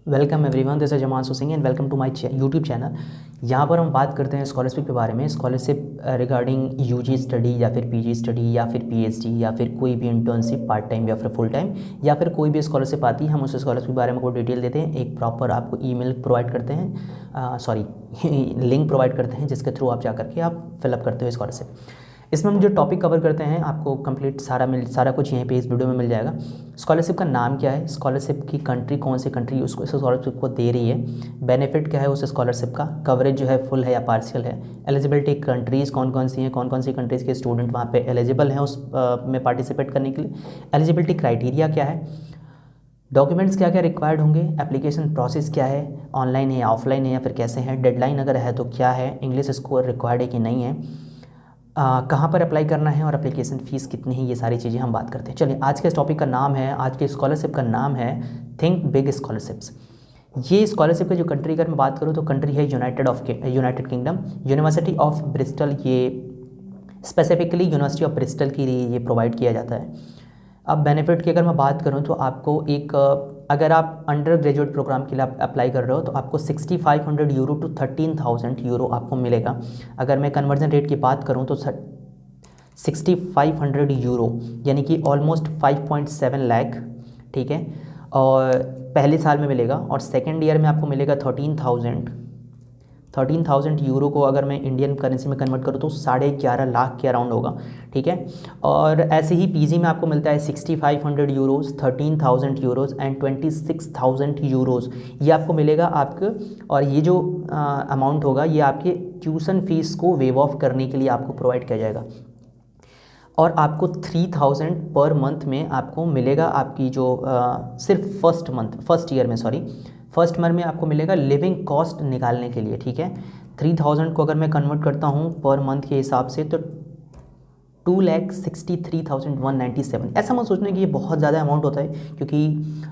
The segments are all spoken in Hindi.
Welcome everyone, this is Jamansu Singh and welcome to my YouTube channel. यहाँ पर हम बात करते हैं स्कॉलरशिप के बारे में। स्कॉलरशिप रिगार्डिंग यूजी स्टडी या फिर पीजी स्टडी या फिर पीएचडी या फिर कोई भी इंटर्नशिप पार्ट टाइम या फिर फुल टाइम या फिर कोई भी स्कॉलरशिप आती है, हम उस स्कॉलरशिप के बारे में कोई डिटेल देते हैं। एक प्रॉपर आपको ईमेल प्रोवाइड करते हैं, लिंक प्रोवाइड करते हैं जिसके थ्रू आप जा करके आप फिलअप करते हो स्कॉलरशिप। इसमें हम जो टॉपिक कवर करते हैं आपको कंप्लीट सारा कुछ यहीं पे इस वीडियो में मिल जाएगा। स्कॉलरशिप का नाम क्या है, स्कॉलरशिप की कंट्री कौन सी कंट्री उसको स्कॉलरशिप को दे रही है, बेनिफिट क्या है उस स्कॉलरशिप का, कवरेज जो है फुल है या पार्शियल है, एलिजिबिलिटी कंट्रीज़ कौन कौन सी हैं, कौन कौन सी कंट्रीज़ के स्टूडेंट वहाँ पे एलिजिबल हैं उस में पार्टिसिपेट करने के लिए, एलिजिबिलिटी क्राइटेरिया क्या है, डॉक्यूमेंट्स क्या क्या रिक्वायर्ड होंगे, एप्लीकेशन प्रोसेस क्या है, ऑनलाइन है या ऑफलाइन है या फिर कैसे है, डेडलाइन अगर है तो क्या है, इंग्लिश स्कोर रिक्वायर्ड है कि नहीं है, कहाँ पर अप्लाई करना है और एप्लीकेशन फ़ीस कितनी है, ये सारी चीज़ें हम बात करते हैं। चलिए, आज के इस टॉपिक का नाम है, आज के स्कॉलरशिप का नाम है थिंक बिग स्कॉलरशिप्स। ये स्कॉलरशिप का जो कंट्री अगर मैं बात करूँ तो कंट्री है United kingdom. University of Bristol, ये स्पेसिफिकली यूनिवर्सिटी ऑफ ब्रिस्टल के लिए ये प्रोवाइड किया जाता है। अब बेनिफिट की अगर मैं बात करूँ तो आपको अगर आप अंडर ग्रेजुएट प्रोग्राम के लिए आप अप्लाई कर रहे हो तो आपको 6500 यूरो टू 13,000 यूरो आपको मिलेगा। अगर मैं कन्वर्जन रेट की बात करूँ तो 6500 यूरो यानी कि ऑलमोस्ट 5.7 लाख, ठीक है, और पहले साल में मिलेगा। और सेकेंड ईयर में आपको मिलेगा 13,000 यूरो को अगर मैं इंडियन करेंसी में कन्वर्ट करूँ तो 11.5 लाख के अराउंड होगा, ठीक है। और ऐसे ही पीजी में आपको मिलता है 6500 यूरोज़, 13,000 यूरोज़ एंड 26,000 यूरोज़, ये आपको मिलेगा आपके। और ये जो अमाउंट होगा ये आपके ट्यूशन फीस को वेव ऑफ करने के लिए आपको प्रोवाइड किया जाएगा। और आपको 3,000 पर मंथ में आपको मिलेगा आपकी जो सिर्फ फर्स्ट ईयर में आपको मिलेगा लिविंग कॉस्ट निकालने के लिए, ठीक है। 3,000 को अगर मैं कन्वर्ट करता हूँ पर मंथ के हिसाब से तो 2,63,197। ऐसा मत सोचना कि ये बहुत ज़्यादा अमाउंट होता है, क्योंकि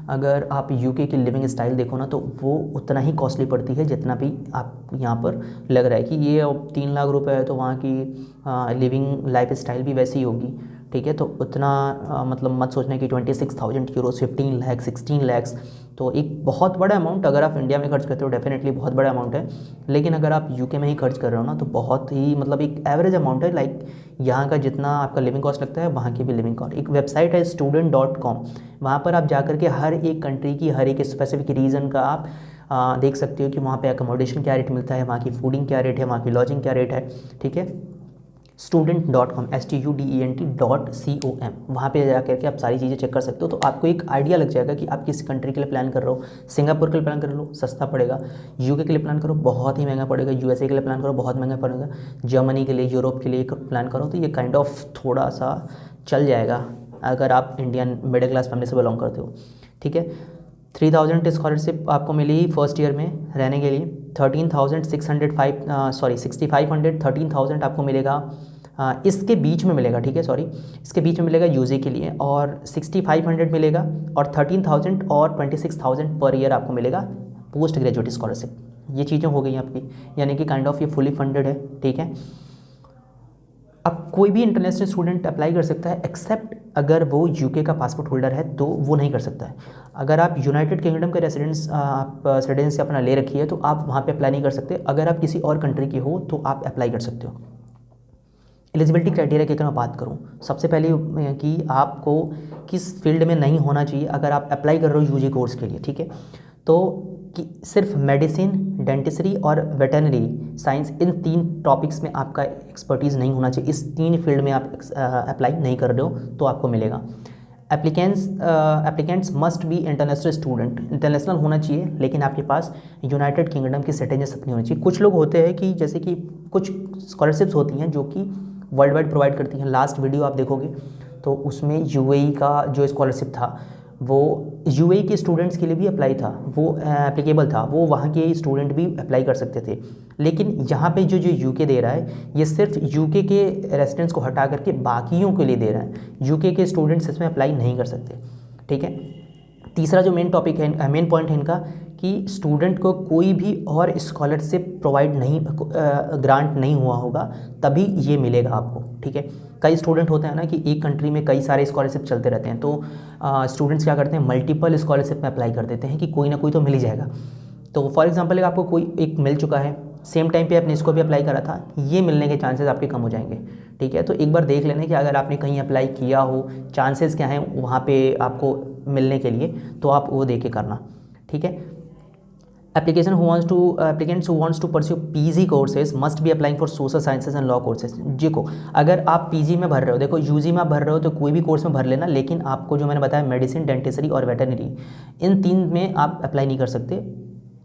अगर आप यूके की लिविंग स्टाइल देखो ना तो वो उतना ही कॉस्टली पड़ती है जितना भी आप यहाँ पर लग रहा है कि ये 3 लाख रुपए है तो वहाँ की लिविंग लाइफ स्टाइल भी वैसी ही होगी, ठीक है। तो उतना मतलब मत सोचना कि 26,000 यूरो 15 लाख 16 लाख तो एक बहुत बड़ा अमाउंट अगर आप इंडिया में खर्च करते हो डेफिनेटली बहुत बड़ा अमाउंट है। लेकिन अगर आप यूके में ही खर्च कर रहे हो ना तो बहुत ही मतलब एक एवरेज अमाउंट है। लाइक यहाँ का जितना आपका लिविंग कॉस्ट लगता है वहाँ की भी लिविंग कॉस्ट। एक वेबसाइट है student.com, वहाँ पर आप जाकर के हर एक कंट्री की हर एक स्पेसिफिक रीजन का आप देख सकते हो कि वहाँ पे अकोमोडेशन क्या रेट मिलता है, वहाँ की फूडिंग क्या रेट है, वहाँ की लॉजिंग क्या रेट है, ठीक है। student.com student.com, वहाँ पे जाकर के आप सारी चीज़ें चेक कर सकते हो। तो आपको एक आइडिया लग जाएगा कि आप किस कंट्री के लिए प्लान कर रहे हो। सिंगापुर के लिए प्लान कर लो, सस्ता पड़ेगा। यूके के लिए प्लान करो, बहुत ही महंगा पड़ेगा। यूएसए के लिए प्लान करो, बहुत महंगा पड़ेगा। जर्मनी के लिए, यूरोप के लिए प्लान करो तो ये काइंड ऑफ थोड़ा सा चल जाएगा अगर आप इंडियन मिडिल क्लास फैमिली से बिलोंग करते हो, ठीक है। 3,000 स्कॉलरशिप आपको मिली फर्स्ट ईयर में रहने के लिए। 6500 13,000 आपको मिलेगा इसके बीच में मिलेगा, ठीक है, इसके बीच में मिलेगा यूजी के लिए। और 6500 मिलेगा और 13,000 और 26,000 पर ईयर आपको मिलेगा पोस्ट ग्रेजुएट स्कॉलरशिप। ये चीज़ें हो गई आपकी, यानी कि काइंड ऑफ ये फुली फंडेड है, ठीक है। अब कोई भी इंटरनेशनल स्टूडेंट अप्लाई कर सकता है एक्सेप्ट अगर वो यूके का पासपोर्ट होल्डर है तो वो नहीं कर सकता है। अगर आप यूनाइटेड किंगडम का रेसिडेंसी अपना ले रखी है तो आप वहाँ पे अप्लाई नहीं कर सकते। अगर आप किसी और कंट्री के हो तो आप अप्लाई कर सकते हो। एलिजिबिलिटी क्राइटेरिया की अगर मैं बात करूँ, सबसे पहले कि आपको किस फील्ड में नहीं होना चाहिए अगर आप अप्लाई कर रहे हो यूजी कोर्स के लिए, ठीक है। तो कि सिर्फ मेडिसिन, डेंटिस्ट्री और वेटरनरी साइंस, इन 3 टॉपिक्स में आपका एक्सपर्टीज़ नहीं होना चाहिए। इस 3 फील्ड में आप अप्लाई नहीं कर रहे हो तो आपको मिलेगा। Applicants must be international student, international होना चाहिए लेकिन आपके पास यूनाइटेड किंगडम की सिटीजनशिप नहीं होनी चाहिए। कुछ लोग होते हैं कि जैसे कि कुछ स्कॉलरशिप्स होती हैं जो कि वर्ल्ड वाइड प्रोवाइड करती हैं। लास्ट वीडियो आप देखोगे तो उसमें यूएई का जो स्कॉलरशिप था वो यूएई के स्टूडेंट्स के लिए भी अप्लाई था, वो एप्लीकेबल था, वो वहाँ के स्टूडेंट भी अप्लाई कर सकते थे। लेकिन यहाँ पे जो यूके दे रहा है ये सिर्फ यूके के रेसिडेंट्स को हटा करके बाकियों के लिए दे रहा है। यूके के स्टूडेंट्स इसमें अप्लाई नहीं कर सकते, ठीक है। तीसरा जो मेन पॉइंट है इनका कि स्टूडेंट को कोई भी और स्कॉलरशिप प्रोवाइड नहीं ग्रांट नहीं हुआ होगा तभी ये मिलेगा आपको, ठीक है। कई स्टूडेंट होते हैं ना कि एक कंट्री में कई सारे स्कॉलरशिप चलते रहते हैं, तो स्टूडेंट्स क्या करते हैं, मल्टीपल स्कॉलरशिप में अप्लाई कर देते हैं कि कोई ना कोई तो मिल ही जाएगा। तो फॉर एग्जांपल आपको कोई एक मिल चुका है, सेम टाइम पे आपने इसको भी अप्लाई करा था, ये मिलने के चांसेस आपके कम हो जाएंगे। ठीक है, तो एक बार देख लेना कि अगर आपने कहीं अप्लाई किया हो, चांसेस क्या हैं वहाँ पे आपको मिलने के लिए, तो आप वो देख के करना। ठीक है, applicants who wants to pursue PG courses must be applying for social sciences and law courses। देखो अगर आप PG में भर रहे हो, देखो UG में आप भर रहे हो तो कोई भी कोर्स में भर लेना, लेकिन आपको जो मैंने बताया मेडिसिन, डेंटिस्ट्री और वेटरनरी, इन 3 में आप अप्लाई नहीं कर सकते।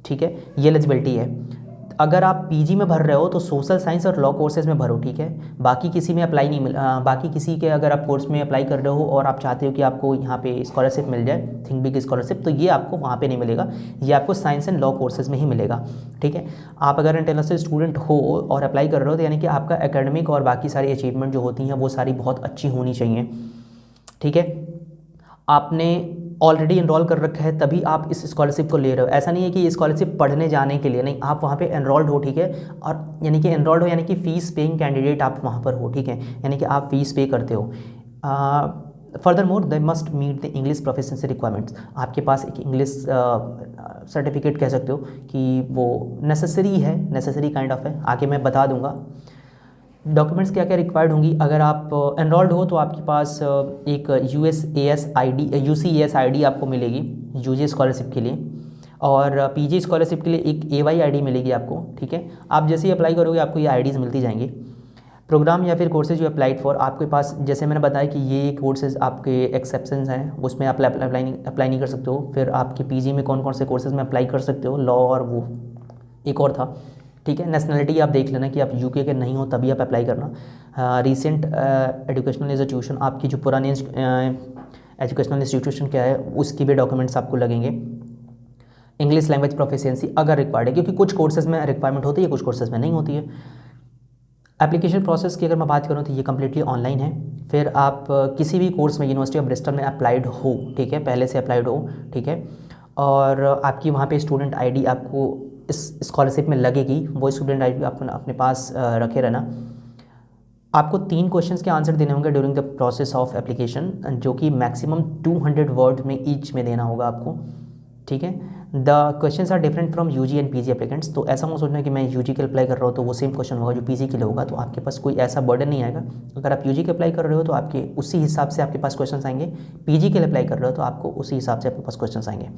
ठीक है, ये एलिजिबिलिटी है। अगर आप पीजी में भर रहे हो तो सोशल साइंस और लॉ कोर्सेज में भरो। ठीक है, बाकी किसी में अप्लाई नहीं बाकी किसी के अगर आप कोर्स में अप्लाई कर रहे हो और आप चाहते हो कि आपको यहाँ पे स्कॉलरशिप मिल जाए, थिंक बिग स्कॉलरशिप, तो ये आपको वहाँ पे नहीं मिलेगा, ये आपको साइंस एंड लॉ कोर्सेज में ही मिलेगा। ठीक है, आप अगर इंटरनेशनल स्टूडेंट हो और अप्लाई कर रहे हो तो यानी कि आपका एकेडमिक और बाकी सारी अचीवमेंट जो होती हैं वो सारी बहुत अच्छी होनी चाहिए। ठीक है, आपने ऑलरेडी इनरोल कर रखा है तभी आप इस स्कॉलरशिप को ले रहे हो। ऐसा नहीं है कि ये स्कॉलरशिप पढ़ने जाने के लिए, नहीं, आप वहाँ पे एनरोल्ड हो। ठीक है, और यानी कि एनरोल्ड हो यानी कि फ़ीस पेइंग कैंडिडेट आप वहाँ पर हो। ठीक है, यानी कि आप फीस पे करते हो। Furthermore they must meet the English proficiency requirements. आपके पास एक इंग्लिश सर्टिफिकेट कह सकते हो कि वो नेसेसरी है, नेसेसरी काइंड ऑफ है, आगे मैं बता दूंगा। डॉक्यूमेंट्स क्या क्या रिक्वायर्ड होंगी, अगर आप एनरोल्ड हो तो आपके पास एक UCAS ID आपको मिलेगी UG स्कॉलरशिप के लिए, और PG स्कॉलरशिप के लिए एक AY ID मिलेगी आपको। ठीक है, आप जैसे ही अप्लाई करोगे आपको ये IDs मिलती जाएंगी। प्रोग्राम या फिर कोर्सेज जो अप्लाइड फॉर, आपके पास जैसे मैंने बताया कि ये कोर्सेज आपके एक्सेप्शंस हैं, उसमें आप अप्लाई नहीं कर सकते हो। फिर आपके PG में कौन कौन से कोर्सेज में अप्लाई कर सकते हो, लॉ और वो एक और था। ठीक है, नेशनलिटी आप देख लेना कि आप UK के नहीं हो तभी आप अप्लाई करना। रीसेंट एजुकेशनल इंस्टीट्यूशन, आपकी जो पुरानी एजुकेशनल इंस्टीट्यूशन क्या है उसकी भी डॉक्यूमेंट्स आपको लगेंगे। इंग्लिश लैंग्वेज प्रोफिशिएंसी अगर रिक्वायर्ड है, क्योंकि कुछ कोर्सेज में रिक्वायरमेंट होती है, कुछ कोर्सेज में नहीं होती है। एप्लीकेशन प्रोसेस की अगर मैं बात करूँ तो ये कम्प्लीटली ऑनलाइन है। फिर आप किसी भी कोर्स में यूनिवर्सिटी ऑफ ब्रिस्टल में अप्लाइड हो, ठीक है, पहले से अप्लाइड हो, ठीक है, और आपकी वहाँ पे स्टूडेंट ID आपको इस स्कॉलरशिप में लगेगी, वो स्टूडेंट ID आप अपने पास रखे रहना। आपको 3 क्वेश्चंस के आंसर देने होंगे during the process of application, जो कि मैक्सिमम 200 वर्ड में ईच में देना होगा आपको। ठीक है, the questions are different from UG and PG applicants. तो ऐसा मत सोचना कि मैं UG के अप्लाई कर रहा हूँ तो वो सेम क्वेश्चन होगा जो PG के लिए होगा, तो आपके पास कोई ऐसा बर्डन नहीं आएगा। अगर आप UG के अप्लाई कर रहे हो तो आपके उसी हिसाब से आपके पास क्वेश्चन आएंगे, PG के लिए अप्लाई कर रहे हो तो आपको उसी हिसाब से आपके पास क्वेश्चन आएंगे।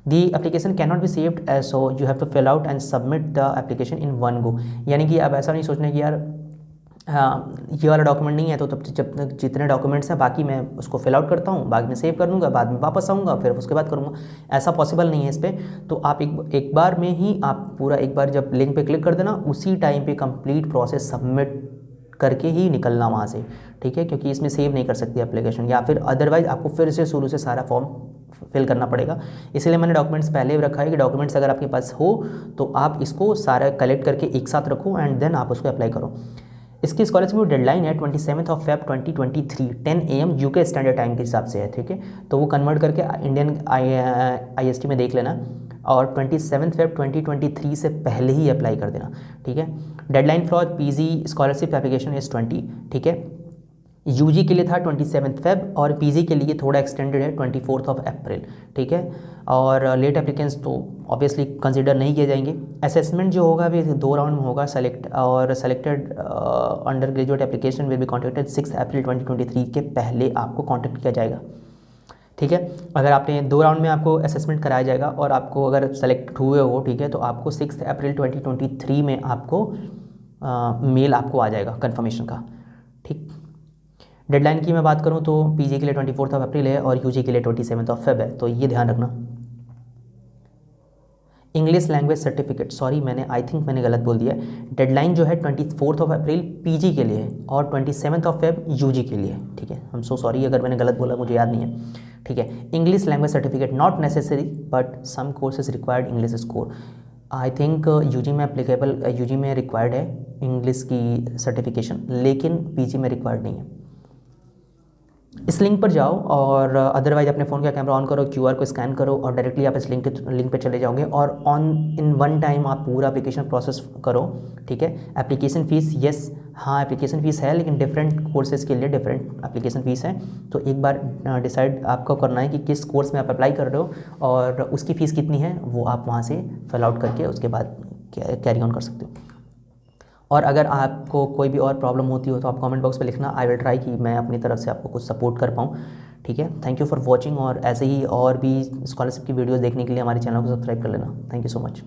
The application cannot be saved, so you have to fill out and submit the application in one go। यानी कि अब ऐसा नहीं सोचना कि यार ये वाला डॉक्यूमेंट नहीं है तो तब जब तक जितने डॉक्यूमेंट्स हैं बाकी मैं उसको फिल आउट करता हूँ, बाद में सेव कर लूँगा, बाद में वापस आऊँगा, फिर उसके बाद करूँगा, ऐसा पॉसिबल नहीं है इस पर। तो आप एक बार में ही आप पूरा एक बार जब लिंक पे क्लिक कर देना, उसी टाइम पे कंप्लीट प्रोसेस सबमिट करके ही निकलना वहाँ से। ठीक है, क्योंकि इसमें सेव नहीं कर सकती एप्लीकेशन, या फिर अदरवाइज आपको फिर से शुरू से सारा फॉर्म फिल करना पड़ेगा। इसलिए मैंने डॉक्यूमेंट्स पहले भी रखा है कि डॉक्यूमेंट्स अगर आपके पास हो तो आप इसको सारा कलेक्ट करके एक साथ रखो एंड देन आप उसको अप्लाई करो। इसकी स्कॉलरशिप में डेडलाइन है 27 Feb 2023 10 AM UK standard time के हिसाब से है। ठीक है, तो वो कन्वर्ट करके इंडियन IST में देख लेना, और 27 Feb 2023 से पहले ही अप्लाई कर देना। ठीक है, deadline for PG scholarship application is 20। ठीक है, UG के लिए था 27 Feb और PG के लिए थोड़ा एक्सटेंडेड है 24 April। ठीक है, और लेट एप्लीकेंट्स तो ऑब्वियसली कंसिडर नहीं किए जाएंगे। असेसमेंट जो होगा भी 2 राउंड में होगा। Selected under graduate application will be contacted 6 अप्रैल 2023 के पहले आपको कॉन्टेक्ट किया जाएगा। ठीक है, अगर आपने 2 राउंड में आपको असेसमेंट कराया जाएगा और आपको अगर सेलेक्ट हुए हो, ठीक है, तो आपको 6 अप्रैल 2023 में आपको मेल आपको आ जाएगा कन्फर्मेशन का। ठीक, डेडलाइन की मैं बात करूं तो PG के लिए 24 अप्रैल है और UG के लिए 27 Feb है, तो ये ध्यान रखना। इंग्लिश लैंग्वेज सर्टिफिकेट, सॉरी मैंने आई थिंक मैंने गलत बोल दिया। डेडलाइन जो है 24 अप्रैल PG के लिए और 27 Feb UG के लिए। ठीक है, आई एम सो सॉरी अगर मैंने गलत बोला, मुझे याद नहीं है। ठीक है, English language certificate not necessary but some courses required English score. I think UG में एप्लीकेबल, UG में रिक्वायर्ड है इंग्लिश की सर्टिफिकेशन, लेकिन PG में रिक्वायर्ड नहीं है। इस लिंक पर जाओ और अदरवाइज अपने फ़ोन का कैमरा ऑन करो, क्यूआर को स्कैन करो और डायरेक्टली आप इस लिंक पे चले जाओगे और इन वन टाइम आप पूरा एप्लीकेशन प्रोसेस करो। ठीक है। एप्लीकेशन फ़ीस, यस हाँ एप्लीकेशन फ़ीस है, लेकिन डिफरेंट कोर्सेज़ के लिए डिफरेंट एप्लीकेशन फ़ीस है। तो एक बार डिसाइड आपको करना है कि किस कोर्स में आप अप्लाई कर रहे हो और उसकी फ़ीस कितनी है, वो आप वहाँ से फिल आउट करके उसके बाद कैरी ऑन कर सकते हो। और अगर आपको कोई भी और प्रॉब्लम होती हो तो आप कमेंट बॉक्स में लिखना, आई विल ट्राई कि मैं अपनी तरफ से आपको कुछ सपोर्ट कर पाऊँ। ठीक है। थैंक यू फॉर वॉचिंग और ऐसे ही और भी स्कॉलरशिप की वीडियोस देखने के लिए हमारे चैनल को सब्सक्राइब कर लेना। Thank you so much.